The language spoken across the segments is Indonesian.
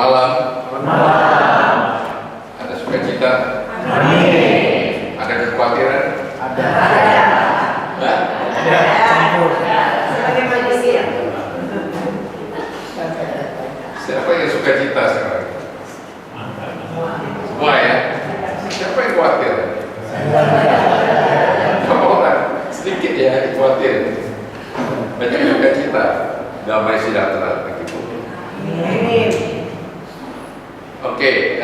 malam. Malam. Ada sukacita? Amin. Ada kekhawatiran? Ada. Hah? Ada. Campur. Sebagai manusia. Siapa yang sukacita sekarang? Semua ya? Siapa yang khawatir? Kamu orang sedikit ya khawatir. Banyak sukacita. Damai sejahtera bagi bumi. Amin. Oke,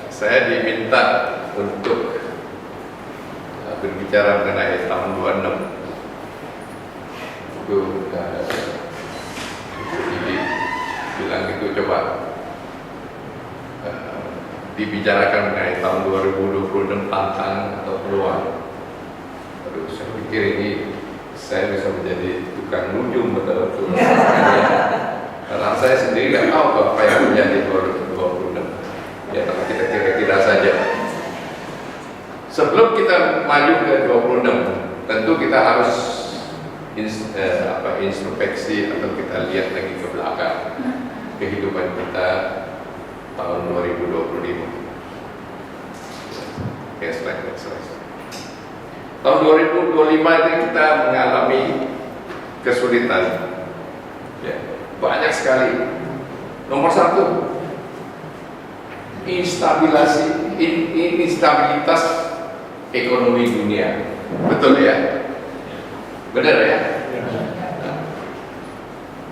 saya diminta untuk berbicara mengenai tahun 26. Itu bilang itu coba dibicarakan mengenai tahun 2026 tantangan atau peluang. Terus saya pikir ini saya bisa menjadi tukang nujum betul-betul. Karena saya sendiri nggak tahu apa yang menjadi 2026. Ya, tapi kita kira-kira saja. Sebelum kita maju ke 26, tentu kita harus introspeksi atau kita lihat lagi ke belakang kehidupan kita tahun 2025. Slide. Tahun 2025 itu kita mengalami kesulitan. Ya, banyak sekali. Nomor satu, instabilitas ekonomi dunia. Betul ya? Benar ya?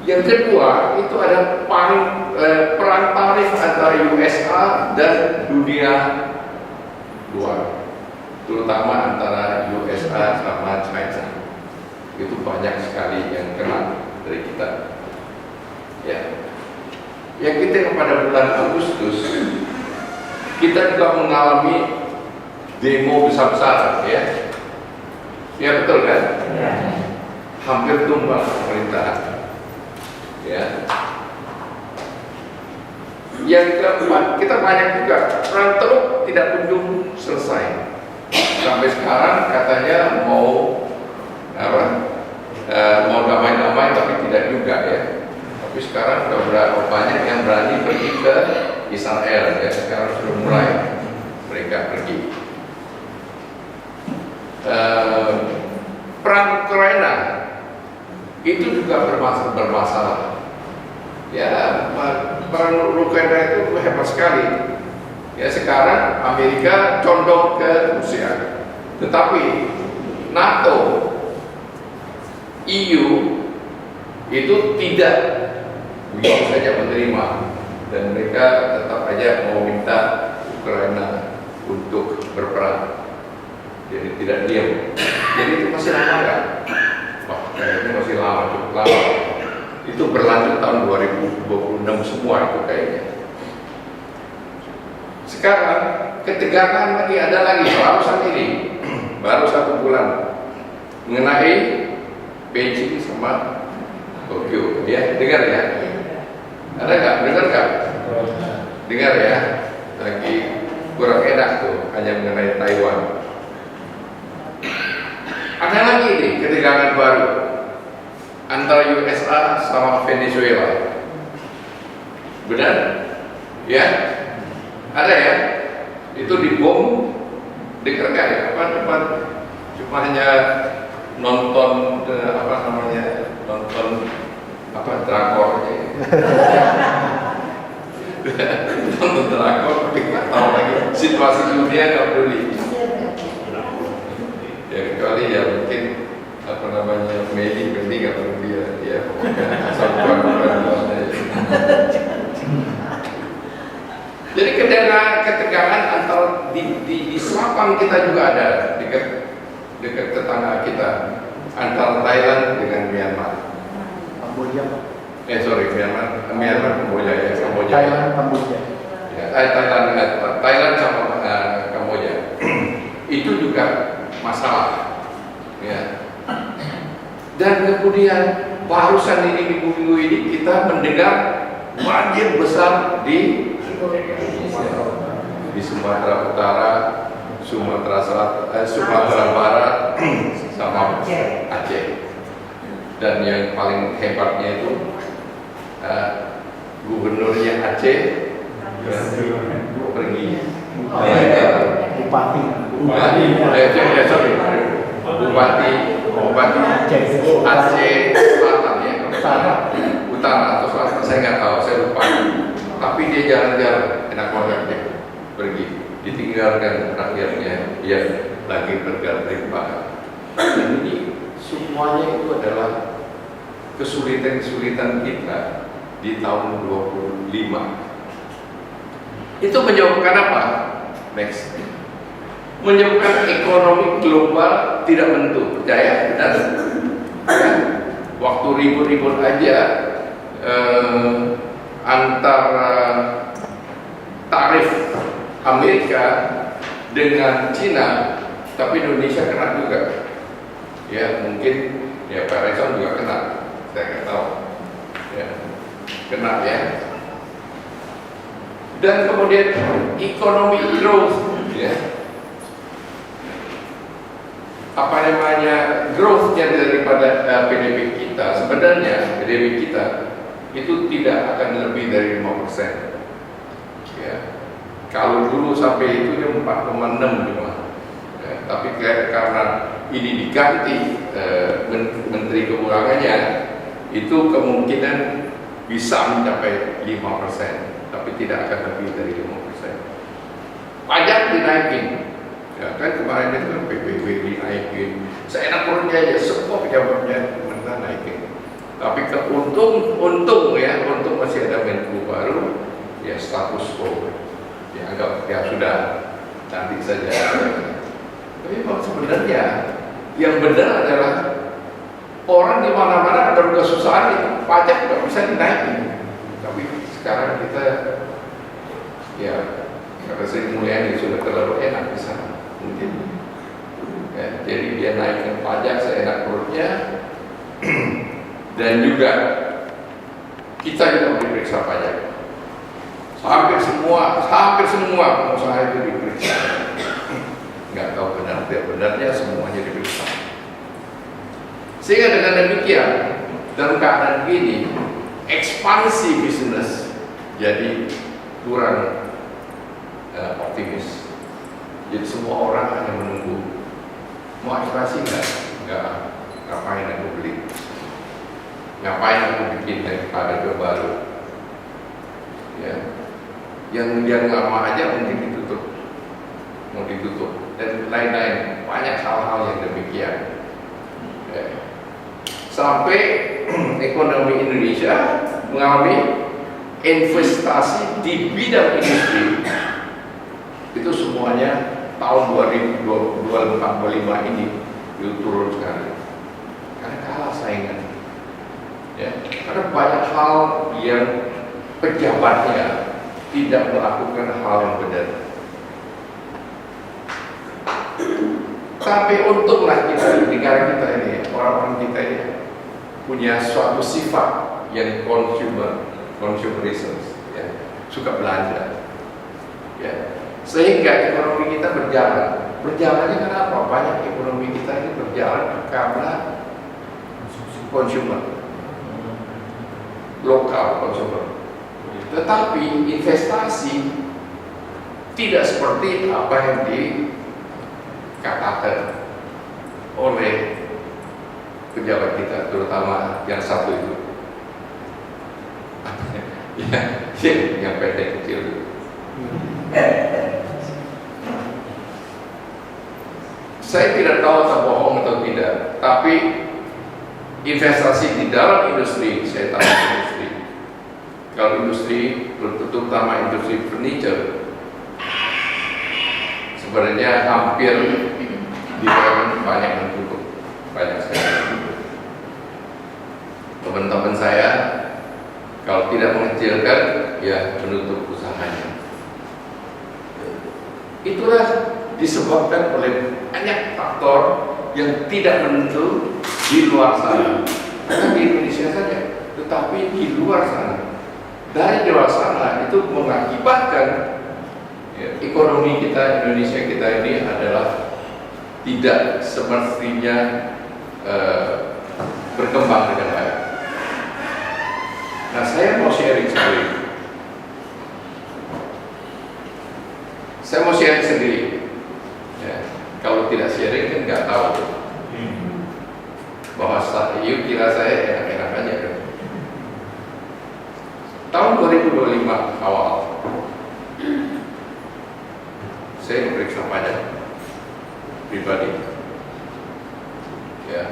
Yang kedua, itu ada perang tarif antara USA dan dunia luar, terutama antara USA sama China. Itu banyak sekali yang kena dari kita. Ya. Yang kita pada bulan Agustus kita juga mengalami demo besar-besaran, ya. Ya betul kan? Ya. Hampir tumbang pemerintahan. Ya. Yang keempat, kita banyak juga perang Teluk tidak kunjung selesai. Sampai sekarang katanya mau mau damai-damai, tapi tidak juga ya. Tapi sekarang sudah banyak yang berani pergi ke Israel ya. Sekarang sudah mulai mereka pergi. Perang Ukraina itu juga bermasalah. Ya, perang Ukraina itu hebat sekali. Ya, sekarang Amerika condong ke Rusia, tetapi NATO, EU itu tidak begitu saja menerima, dan mereka tetap aja mau minta Ukraina untuk berperang. Jadi tidak diam. Jadi itu masih lama nggak? Wah, kayaknya masih lama, cukup lama. Itu berlanjut tahun 2026 semua itu kayaknya. Sekarang ketegangan lagi ada lagi barusan ini, baru 1 bulan mengenai Beijing sama Tokyo. Ya, dengar ya? Ada nggak? Dengar nggak? Dengar ya? Lagi kurang enak tuh hanya mengenai Taiwan. Ada lagi nih ketegangan baru antara USA sama Venezuela. Benar? Ya? Ada ya? Itu dibom. Dengar nggak ya? Cuma hanya nonton nonton drakor aja. Nonton drakor tapi nggak tahu lagi situasi dunia, nggak peduli. Ya kecuali ya mungkin Medi nggak perlu dia pokoknya asal bukan. Jadi ketegangan antara di selatan kita juga ada dekat tetangga kita, antara Thailand dengan Myanmar. Kamboja. Myanmar, Kamboja ya, Kamboja. Thailand, Kamboja. Ya, Thailand sama Kamboja. Itu juga masalah. Ya. Dan kemudian barusan ini minggu-minggu ini kita mendengar banjir besar di Sumatera Utara, Sumatera Selatan, Sumatera Barat, sama Aceh. Dan yang paling hebatnya itu gubernurnya Aceh pergi. Bupati. Bupati Aceh Selatan ya, utara atau selatan, saya nggak tahu, saya lupa. Tapi dia jalan-jalan, enak banget dia pergi, ditinggalkan rakyatnya yang lagi bergelimpang. Dan ini semuanya itu adalah kesulitan-kesulitan kita di tahun 25. Itu menyebabkan apa? Next. Menyebabkan ekonomi global tidak menentu. Percaya? Benar? Ya. Waktu ribut-ribut aja antara tarif Amerika dengan Cina, tapi Indonesia kena juga. Ya, mungkin ya Pak Raison juga kena. Saya nggak tahu. Ya, kena ya. Dan kemudian ekonomi growth, ya. Apa namanya, growth-nya daripada PDB kita, sebenarnya PDB kita itu tidak akan lebih dari 5%. Ya. Kalau dulu sampai itu 4,6 cuma. Ya, tapi karena ini diganti Menteri Keuangannya, itu kemungkinan bisa mencapai 5%, tapi tidak akan lebih dari 5%. Pajak dinaikin. Ya kan kemarin itu kan PPB dinaikin, seenak perutnya aja, semua pejabatnya pemerintah naikin. Tapi untung masih ada Menko baru, ya status quo, ya anggap ya sudah nanti saja. Tapi memang sebenarnya yang benar adalah orang di mana-mana ada kesusahan itu pajak nggak bisa dinaikin. Tapi sekarang kita ya karena Sri Mulyani sudah terlalu enak di sana. Mungkin ya, jadi dia naikkan pajak seenak perutnya. Dan juga kita juga diperiksa pajak. Hampir semua pengusaha itu diperiksa. Nggak tahu benar tidak benarnya, semuanya diperiksa. Sehingga dengan demikian, dalam keadaan ini, ekspansi bisnis jadi kurang optimis. Jadi semua orang hanya menunggu. Mau ekspansi nggak, ngapain aku beli, ngapain aku bikin harga baru. Ya, yang lama aja mungkin mau ditutup dan lain-lain, banyak hal-hal yang demikian. Ya. Sampai ekonomi Indonesia mengalami investasi di bidang industri itu semuanya tahun 2024-2025 ini itu turun sekali karena kalah saingan. Ya, karena banyak hal yang pejabatnya tidak melakukan hal yang benar. Tapi untunglah kita, negara kita ini, orang-orang kita ini punya suatu sifat yang consumerism, ya, suka belanja, ya, sehingga ekonomi kita berjalan. Berjalannya kenapa? Banyak ekonomi kita ini berjalan karena consumer, lokal consumer. Tetapi investasi tidak seperti apa yang dikatakan oleh pejabat kita, terutama yang satu itu, yang PT kecil itu. Saya tidak tahu apakah bohong atau tidak, tapi investasi di dalam industri, saya tahu industri. Kalau industri, terutama industri furniture, sebenarnya hampir di dalam banyak yang tutup, banyak sekali. Teman-teman saya kalau tidak mengecilkan, ya menutup usahanya. Itulah disebabkan oleh banyak faktor yang tidak menentu di luar sana. Bukan di Indonesia saja, tetapi di luar sana. Dari luar sana itu mengakibatkan ya, ekonomi kita, Indonesia kita ini adalah tidak semestinya berkembang dengan baik. Nah, saya mau sharing sekali. sendiri. Ya. Kalau tidak sharing kan nggak tahu bahwa yuk kira saya enak-enak aja kan. Tahun 2025 awal saya diperiksa pajak pribadi. Ya.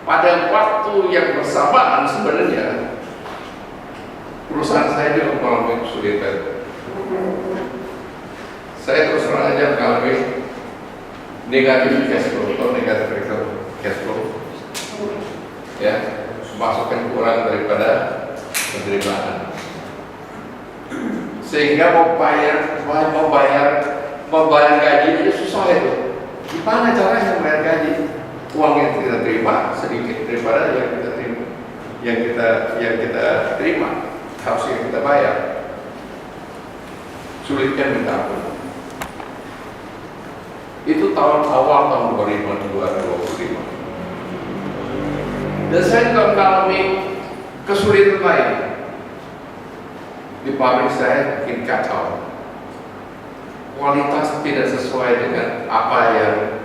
Pada waktu yang bersamaan sebenarnya perusahaan saya juga mengalami kesulitan. Saya terus terang aja mengalami negatif cash flow atau negatif cash flow. Ya, masukan kurang daripada penerimaan. Sehingga mau bayar gaji itu susah itu. Gimana caranya membayar gaji? Uang yang kita terima sedikit daripada yang kita terima, yang kita terima harusnya kita bayar. Sulitnya minta ampun. Itu tahun 2025. Dan saya juga mengalami kesulitan lain. Di pabrik saya bikin kacau. Kualitas tidak sesuai dengan apa yang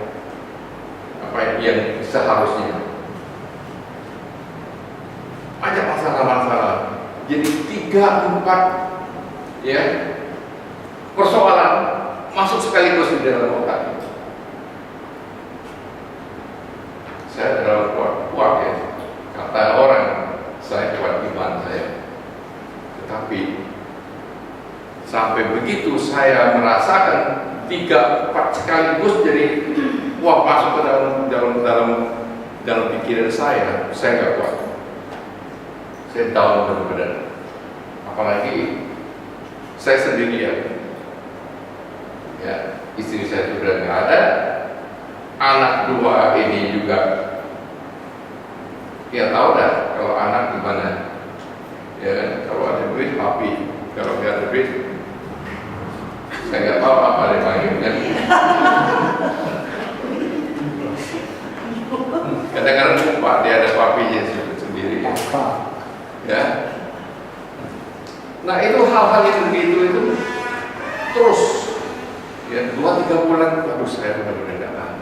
seharusnya. Banyak masalah-masalah. Jadi 3-4 ya persoalan masuk sekaligus di dalam otak. Saya terlalu kuat ya. Kata orang saya kuat iman saya. Tetapi sampai begitu saya merasakan 3-4 sekaligus jadi masuk ke dalam pikiran saya nggak kuat. Saya down benar-benar. Apalagi saya sendirian. Ya, istri saya sudah nggak ada. Anak 2 ini juga. Ya tahu dah kalau anak gimana. Ya kan, kalau ada duit papi, kalau nggak ada duit saya nggak tahu apa dia panggil kan. Kadang-kadang lupa dia ada papinya sendiri. Ya. Nah itu hal-hal yang begitu itu terus ya 2-3 bulan baru saya benar-benar datang.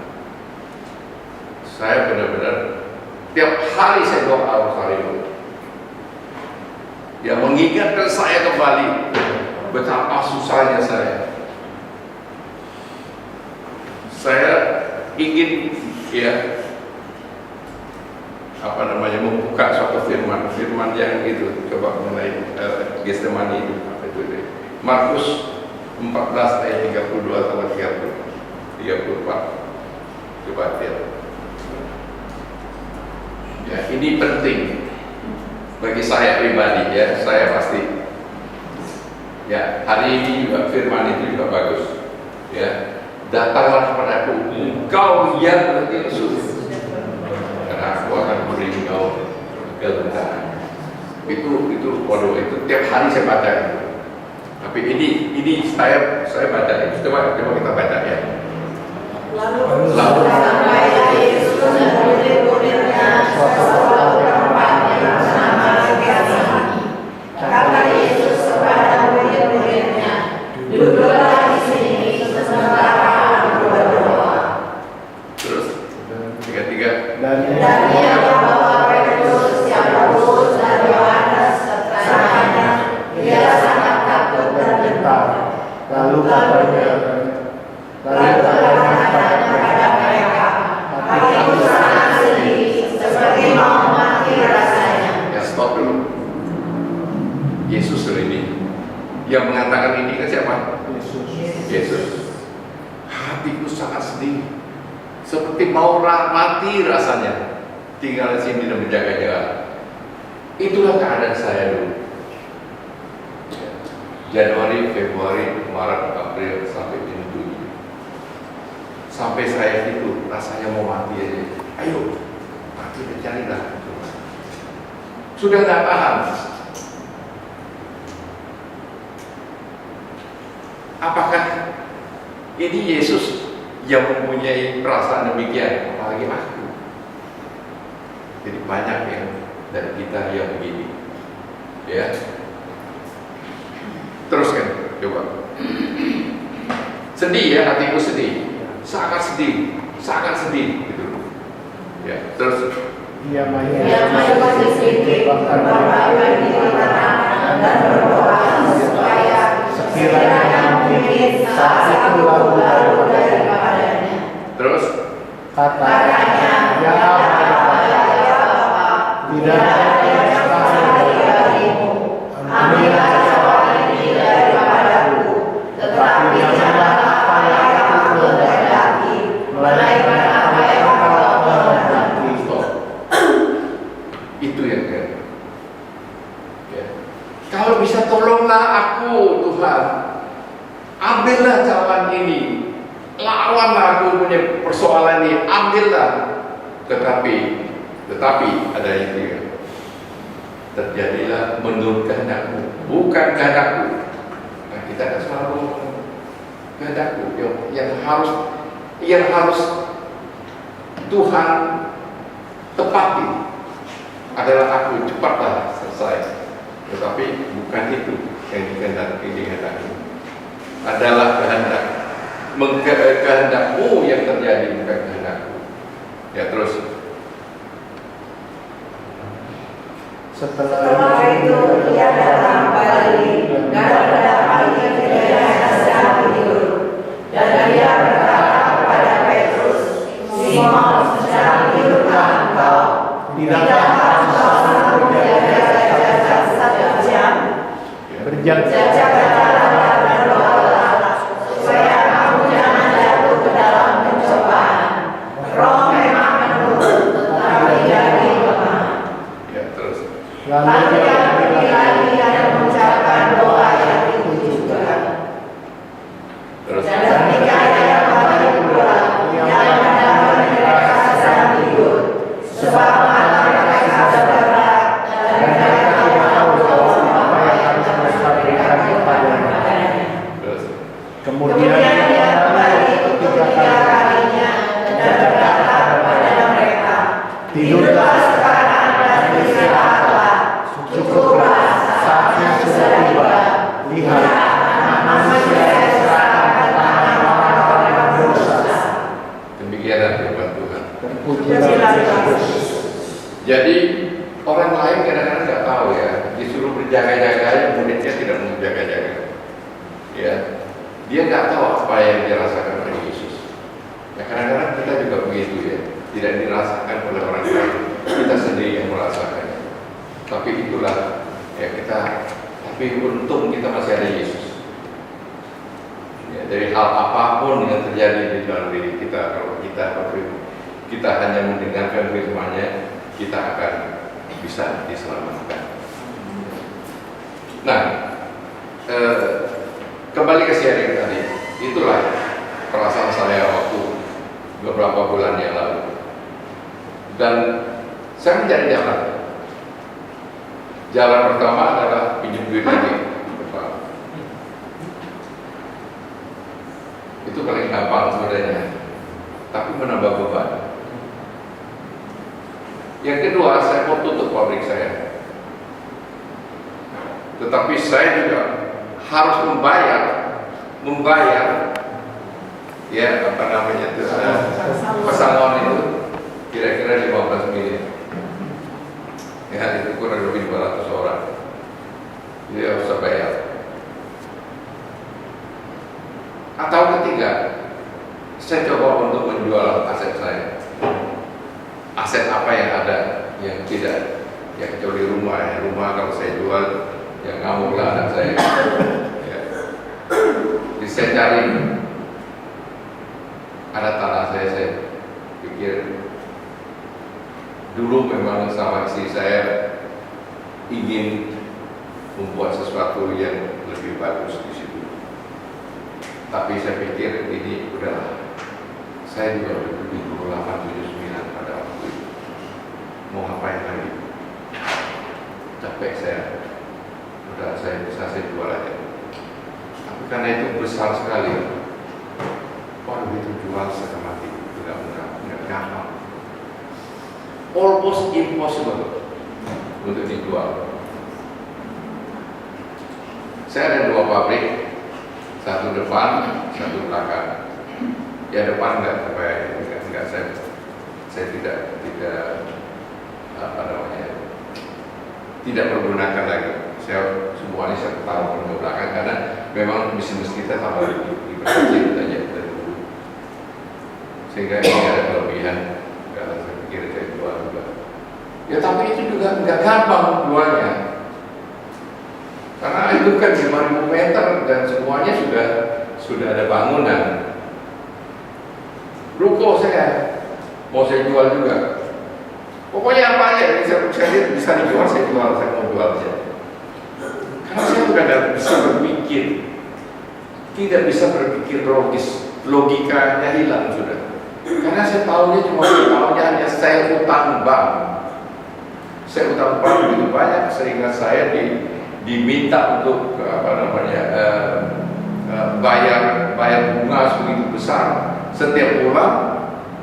Saya benar-benar tiap hari saya doa Rosario. Yang mengingatkan saya kembali betapa susahnya saya. Saya ingin ya membuka suatu firman yang itu coba mengenai Getsemani itu apa itu deh. Markus 14 ayat 32 sampai 34. Coba lihat. Ya, ini penting bagi saya pribadi ya, saya pasti ya hari ini juga firman itu juga bagus ya. Datanglah kepadaku engkau yang letih lesu, karena aku akan beri engkau kelegaan. Itu waduh, itu tiap hari saya baca itu. Tapi ini saya baca itu. Coba kita baca ya. Lalu sampai Yesus dan murid-muridnya suatu tempat yang bernama Getsemani. Kata Yesus kepada murid-muridnya, duduklah di sini sementara aku berdoa. Terus 3 Dan ia membawa Petrus, Yakobus dan Yohanes sertanya. Dia sangat takut dan gentar. Lalu katanya kepada mereka, hatiku sangat sedih, seperti mau mati rasanya. ya stop dulu. Yesus ini yang mengatakan ini kan siapa? Yesus. Hatiku sangat sedih, seperti mau mati rasanya. Tinggal di sini dan menjaga-jaga. Itulah keadaan saya dulu. Januari, Februari, Maret, April sampai Juni. Sampai saya itu rasanya mau mati aja. Ayo, mati dan carilah. Sudah nggak tahan. Apakah ini Yesus yang mempunyai perasaan demikian? Apalagi aku. Jadi banyak yang dari kita yang begini, ya. Teruskan, coba. Sedih ya, hatiku sedih, sangat sedih, gitu. Ya, terus Ia Ia masih sedikit memperbaiki pertemanan dan berdoa supaya sekiranya mungkin saat itu lalu daripadanya. terus katanya, ya Bapa, tidak ada yang mustahil darimu. Ambillah cawan ini daripadaku, tetapi janganlah apa yang aku kehendaki, melainkan apa yang Kau kehendaki. itu yang ya. Kalau bisa tolonglah aku Tuhan, ambillah cawan ini, lawanlah aku punya persoalan ini, ambillah. Tetapi ada yang dia, terjadilah menurut kehendakmu, bukan kehendakku. Nah, kita kan selalu kehendakku yang harus Tuhan tepati adalah aku, cepatlah selesai. Tetapi bukan itu yang dikehendaki. Adalah kehendakmu yang terjadi, bukan kehendakku. Ya, terus Setelah itu ia datang kembali dan mendapati kejadian sedang tidur. Dan ia berkata kepada Petrus, Simon, sedang tidurkah engkau? Tidakkah engkau sanggup menjaga satu jam? Berjaga-jaga dan berdoalah supaya kamu jangan jatuh ke dalam pencobaan. Roh memang menurut, tetapi jadi lemah. ya, terus Lalu Ia pergi lagi dan mengucapkan doa yang itu juga. terus Dan ketika ia kembali pulang, ia mendapat mereka sedang tidur, sebab mata mereka bergerak dan mereka tidak tahu apa yang harus mereka berikan kepadanya. terus kemudian Kemudian ia kembali untuk ketiga kalinya dan berkata kepada mereka, tidurlah sekarang dan istirahatlah, cukuplah saatnya sudah tiba. Lihat, Anak Manusia diserahkan ke tangan orang-orang yang berdosa. demikianlah firman Tuhan. terpujilah Yesus. Jadi orang lain kadang-kadang nggak tahu ya, disuruh berjaga-jaga, muridnya tidak mau berjaga-jaga. Ya, dia nggak tahu apa yang dirasakan oleh Yesus. Ya, kadang-kadang kita juga begitu ya, tidak dirasakan oleh orang lain, kita sendiri yang merasakannya. Tapi itulah ya tapi untung kita masih ada Yesus. Ya, dari hal apapun yang terjadi di dalam diri kita, kalau kita hanya mendengarkan firman-Nya, kita akan bisa diselamatkan. Nah, kembali ke sharing tadi, itulah perasaan saya waktu beberapa bulan yang lalu. Dan saya mencari jalan. Jalan pertama adalah pinjam duit lagi. Itu paling gampang sebenarnya, tapi menambah beban. Yang kedua, saya mau tutup pabrik saya. Tetapi saya juga harus membayar ya apa namanya itu pesangon itu kira-kira 15 miliar. Ya, itu kurang lebih 200 orang. Jadi harus saya bayar. Atau ketiga, saya coba untuk menjual aset saya. Aset apa yang ada yang tidak, ya kecuali rumah ya. Rumah kalau saya jual, yang ngamuklah anak saya. Ya. Jadi saya cari ada tanah saya pikir dulu memang sama istri saya ingin membuat sesuatu yang lebih bagus di situ. Tapi saya pikir ini udahlah, saya juga udah lebih 28-79 pada waktu itu. Mau ngapain lagi? Capek saya. Udah saya jual aja. Tapi karena itu besar sekali. Waduh, itu jual setengah mati. Tidak gampang. Almost impossible untuk dijual. Saya ada 2 pabrik. satu depan, satu belakang. Ya depan enggak saya tidak apa namanya, tidak menggunakan lagi. Semuanya saya taruh ke belakang karena memang bisnis kita sama diperkecil saja dari dulu. Sehingga ini ada kelebihan. Kalau saya pikir saya jual juga. Ya tapi itu juga nggak gampang jualnya. Karena itu kan 5.000 meter dan semuanya sudah ada bangunan. Ruko saya mau saya jual juga. Pokoknya apa aja yang saya lihat bisa dijual, saya jual, saya mau jual saja. Karena saya sudah tidak bisa berpikir, tidak bisa berpikir logis, logikanya hilang sudah. Karena saya tahunya hanya saya utang bank. Saya utang bank begitu banyak sehingga saya diminta untuk bayar bunga sebegitu besar setiap bulan,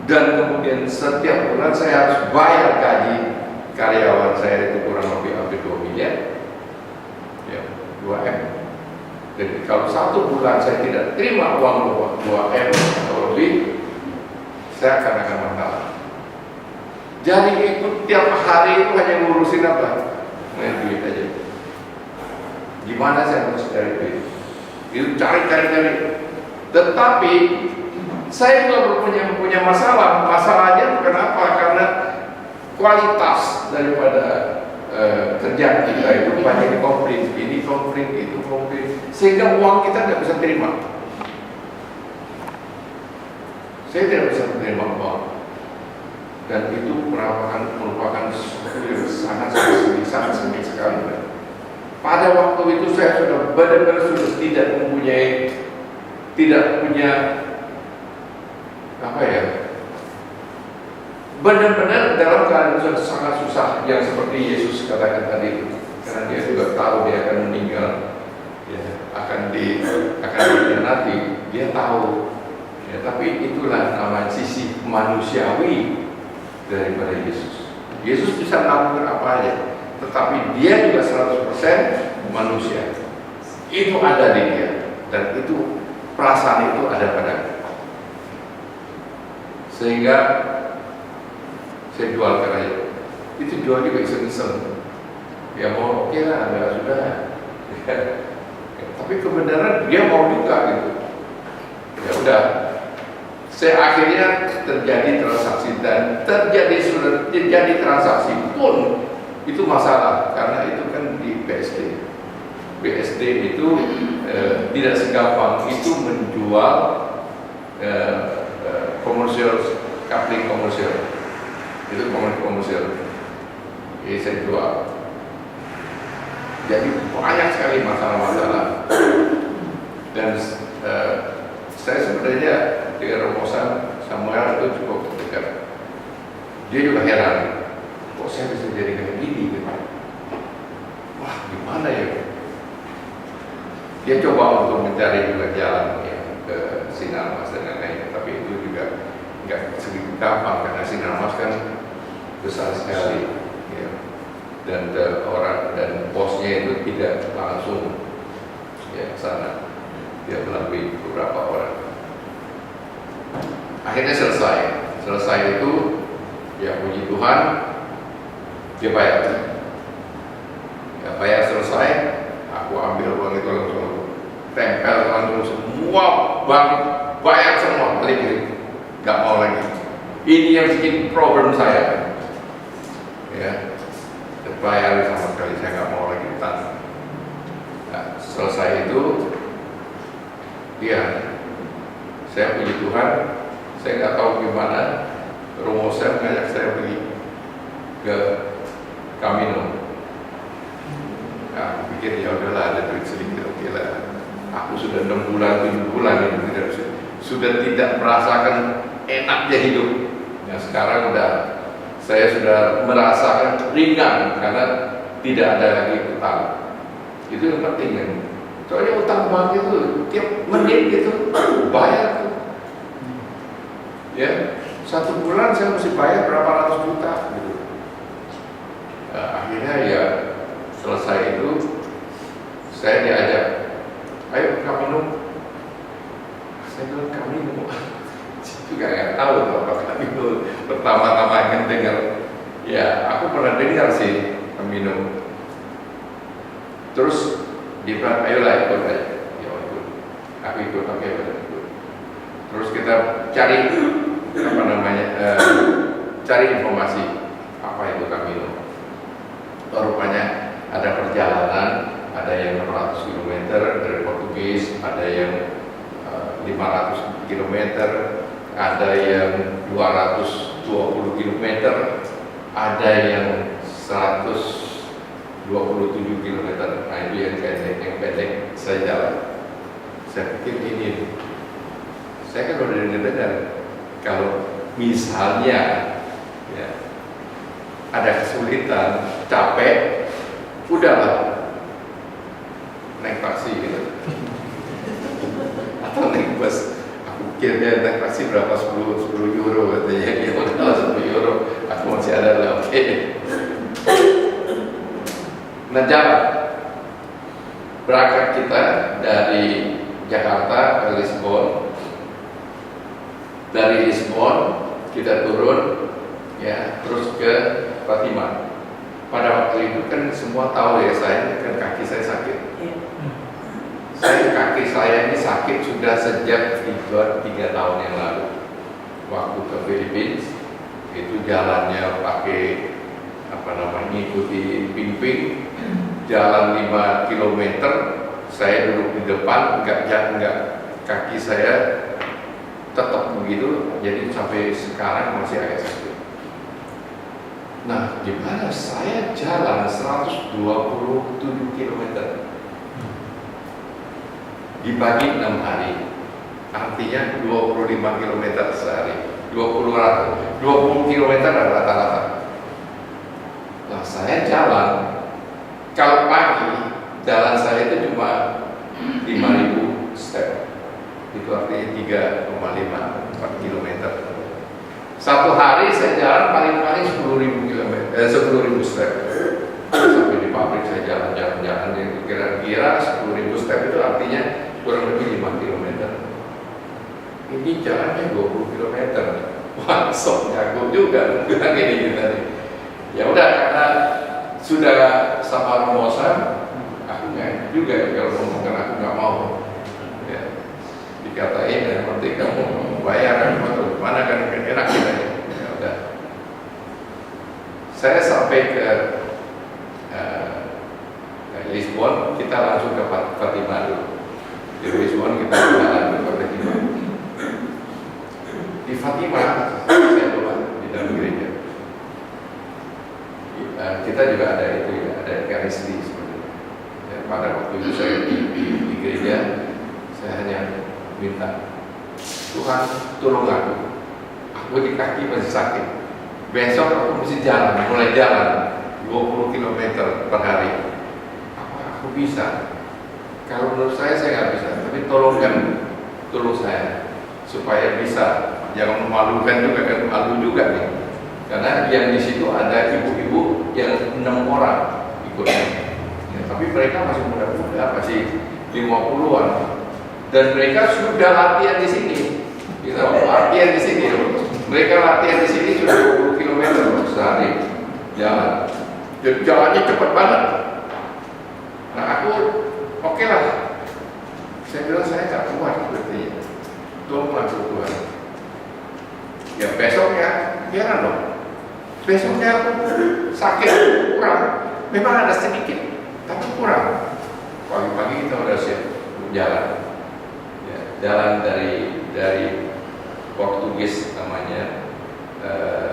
dan kemudian setiap bulan saya harus bayar gaji karyawan saya itu kurang lebih hampir 2 miliar, ya 2M. Jadi kalau satu bulan saya tidak terima uang 2M atau lebih, saya akan masalah. Jadi itu tiap hari itu hanya ngurusin apa? Main duit aja. Gimana saya harus cari duit? Itu cari. Tetapi saya juga punya masalah. Masalahnya kenapa? Karena kualitas daripada kerjaan kita itu banyak konflik, ini konflik, itu konflik, sehingga uang kita tidak bisa terima. Saya tidak bisa menerima uang, dan itu merupakan sesuatu yang sangat sengit sekali. Pada waktu itu saya sudah benar-benar tidak punya apa ya, benar-benar dalam keadaan sudah sangat susah, yang seperti Yesus katakan tadi, karena dia juga tahu dia akan meninggal, ya, akan dikhianati, dia tahu, ya, tapi itulah namanya sisi manusiawi daripada Yesus. Yesus bisa melakukan apa aja, tetapi dia juga 100% manusia. Itu ada di dia, dan itu perasaan itu ada padanya. Sehingga saya jual karena itu jual juga iseng-iseng. Ya mau oke lah, ada sudah. Tapi kebenaran dia mau juga gitu. Ya udah. Saya akhirnya terjadi transaksi, dan sudah terjadi transaksi pun itu masalah karena itu kan di BSD. BSD itu tidak segampang itu menjual komersial, coupling komersial. Itu komersial. Jadi saya jual. Jadi banyak sekali masalah-masalah. Dan saya sebenarnya dengan Romosan Samuel itu cukup dekat. Dia juga heran, kok saya bisa jadi kayak gini gitu. Wah, gimana ya? Dia coba untuk mencari juga jalan ya, ke Sinarmas dan lain-lain, tapi itu juga nggak segitu gampang karena Sinarmas kan besar sekali, ya. Dan orang dan bosnya itu tidak langsung ya ke sana, dia melalui beberapa orang. Akhirnya selesai itu ya puji Tuhan dia bayar. Ya, bayar selesai, aku ambil uang itu langsung tempel langsung semua bank, bayar semua, balik, nggak mau lagi. Ini yang bikin problem saya. Ya, bayar sama sekali, saya nggak mau lagi utang. Nah, selesai itu, saya puji Tuhan, saya nggak tahu gimana, Romosan ngajak saya pergi ke Camino. Nah, aku pikir ya udahlah, ada duit sedikit, oke lah. Aku sudah 6 bulan, 7 bulan itu sudah tidak merasakan enaknya hidup. Nah, sekarang saya sudah merasakan ringan karena tidak ada lagi utang. Itu yang penting kan. Soalnya utang bank itu tiap menit itu bayar tuh. Ya, 1 bulan saya mesti bayar berapa ratus juta gitu. Nah, akhirnya ya selesai itu saya diajak, ayo Camino, juga nggak tahu tuh apakah itu pertama-tama kan dengar. Ya, aku pernah dengar sih minum. Terus dia bilang, ayolah ikut aja. Ya ikut. Aku ikut, oke, ikut. Terus kita cari apa namanya, cari informasi apa itu Camino. Rupanya ada perjalanan, ada yang 600 km dari Portugis, ada yang 500 km, ada yang 220 km, ada yang 127 km. Nah itu yang pendek saya jalan. Saya pikir gini, saya kan udah dengar kalau misalnya ya, ada kesulitan, capek, udahlah naik taksi gitu, atau naik bus. Aku pikir naik taksi berapa, 10 euro katanya. Ya udah 10 euro, aku masih ada lah, oke. Nah jalan berangkat kita dari Jakarta ke Lisbon. Dari Lisbon kita turun ya, terus ke Fatima. Pada waktu itu kan semua tahu ya, saya kan kaki saya sakit. Kaki saya ini sakit sudah sejak 3 tahun yang lalu. Waktu ke Filipina itu jalannya pakai apa namanya, ikuti pimping, jalan 5 km, saya duduk di depan, enggak, kaki saya tetap begitu, jadi sampai sekarang masih agak sakit. Nah, gimana saya jalan 127 km dibagi 6 hari, artinya 25 km sehari, 20 km rata-rata. Nah, saya jalan, kalau pagi jalan saya itu cuma 5.000 step, itu artinya 3,5-4 km. Satu hari saya jalan paling-paling 10.000 step. Sampai di pabrik saya jalan-jalan, kira-kira 10.000 step itu artinya kurang lebih 5 km. Ini jalannya 20 km. Wah, sok jago juga bilang ini kita nih. Ya udah, karena sudah sama Romosa, aku nggak juga kalau ngomong, karena aku nggak mau ya, dikatain yang penting kamu bayar atau mana kan enak kita ya udah. Saya sampai ke Lisbon, kita langsung ke Fatima dulu. Di Lisbon kita jalan ke Fatima. Di Fatima saya doa di dalam gereja. Kita juga ada itu ya, ada Ekaristi sebenarnya. Ya, pada waktu itu saya di gereja, saya hanya minta, Tuhan tolong aku di kaki masih sakit. Besok aku mesti jalan, mulai jalan 20 km per hari. Apa aku bisa? Kalau menurut saya nggak bisa, tapi tolong saya supaya bisa. Jangan memalukan juga, kan malu juga nih. Karena yang di situ ada ibu-ibu yang 6 orang ikutnya. Ya, tapi mereka masih muda-muda, masih 50-an. Dan mereka sudah latihan di sini. Kita latihan di sini. Mereka latihan di sini sudah 20 km sehari jalan. Dan jalannya cepat banget. Nah aku oke lah. Saya bilang saya nggak kuat seperti tolong aku Tuhan. Ya besoknya biaran dong. Besoknya aku sakit kurang. Memang ada sedikit, tapi kurang. Pagi-pagi kita udah siap jalan. Ya, jalan dari Portugis namanya,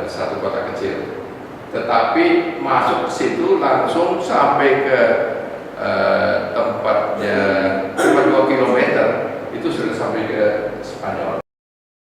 satu kota kecil. Tetapi masuk ke situ langsung sampai ke tempatnya cuma 2 km itu sudah sampai ke Spanyol.